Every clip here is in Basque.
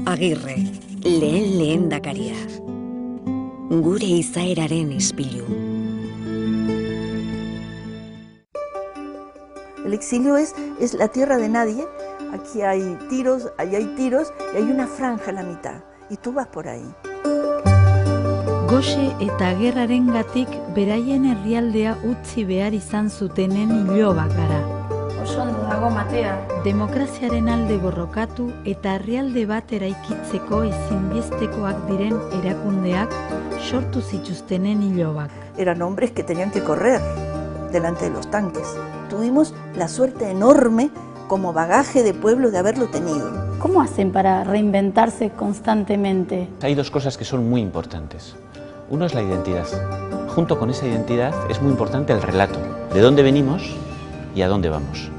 Agirre, lehen dakaria. Gure izaeraren ispilu. El exilio es la tierra de nadie. Aquí hay tiros, allá hay tiros y hay una franja en la mitad. Y tú vas por ahí. Gose eta gerrarengatik beraien herrialdea utzi behar izan zutenen ilobak gara. Oso ondo dago, Matea. Demokraziaren alde borrokatu eta herrialde bat eraikitzeko ezinbestekoak diren erakundeak sortu zituztenen ilobak. Eran hombres que tenían que correr delante de los tanques. Tuvimos la suerte enorme como bagaje de pueblo de haberlo tenido. ¿Cómo hacen para reinventarse constantemente? Hay dos cosas que son muy importantes. Uno es la identidad. Junto con esa identidad es muy importante el relato. De dónde venimos y a dónde vamos.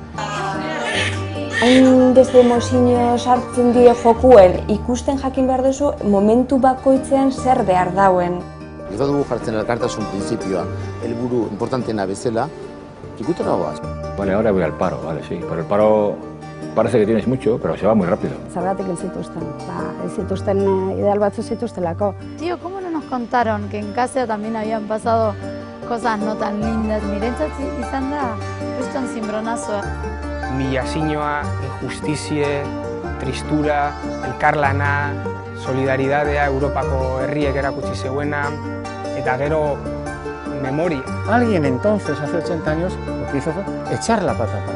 Desde mozino sartzen die jokuen, ikusten jakin behar duzu momentu bakoitzean zer behar dauen. Ez dugu jartzen elkartasun printzipioa, helburu importanteena bezala, ikutara goaz. Vale, ahora voy al paro, vale, sí. Por el paro parece que tienes mucho, pero se va muy rápido. Zergatik hil zituzten. Hil zituzten ideal batzu zituztelako. Tío, ¿cómo no nos contaron que en casa también habían pasado cosas no tan lindas? Niretzat izan da, kriston zimbronazoa. Milazioa, injustizie, tristura, elkarlana, solidaridadea Europako herriek erakutsi zeuena, eta gero memoria. Alguien entonces, hace 80 años, lo que hizo fue echar la patata.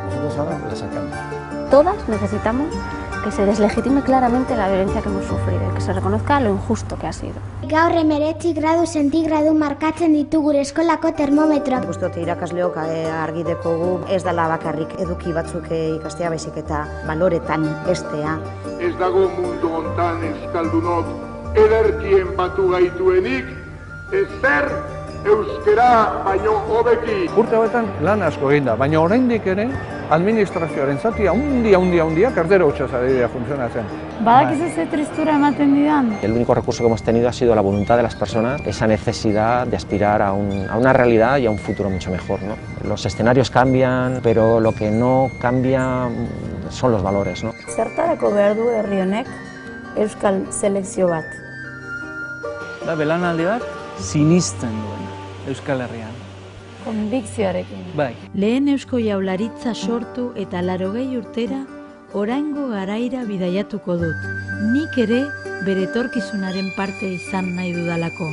Nosotros ahora la sacamos. Todas necesitamos que se deslegitime claramente la violencia que hemos sufrido y que se reconozca lo injusto que ha sido. Gaur 19 gradu zentigradu markatzen ditu gure eskolako termometroak. Uste dut irakasleok argi dekogu ez dela bakarrik eduki batzuk ikastea, baizik eta baloretan heztea. Ez dago mundu hontan euskaldunok ederkien batu gaituenik, ezer euskera baino hobeki. Urte hauetan lan asko egin da, baina oraindik ere administrazioaren zatia handia kardero hutsa zaredia funtzionatzen. Badakizu ze tristura ematen didan. El único recurso que hemos tenido ha sido la voluntad de las personas, esa necesidad de aspirar a una realidad y a un futuro mucho mejor, ¿no? Los escenarios cambian, pero lo que no cambia son los valores, ¿no? Zertarako behar du herri honek euskal selekzio bat? Da belanaldi bat sinisten duena Euskal Herrian. Konbikzioarekin. Bai. Lehen Eusko Jaurlaritza sortu eta 80 urtera oraingo garaira bidaiatuko dut. Nik ere bere etorkizunaren parte izan nahi dudalako.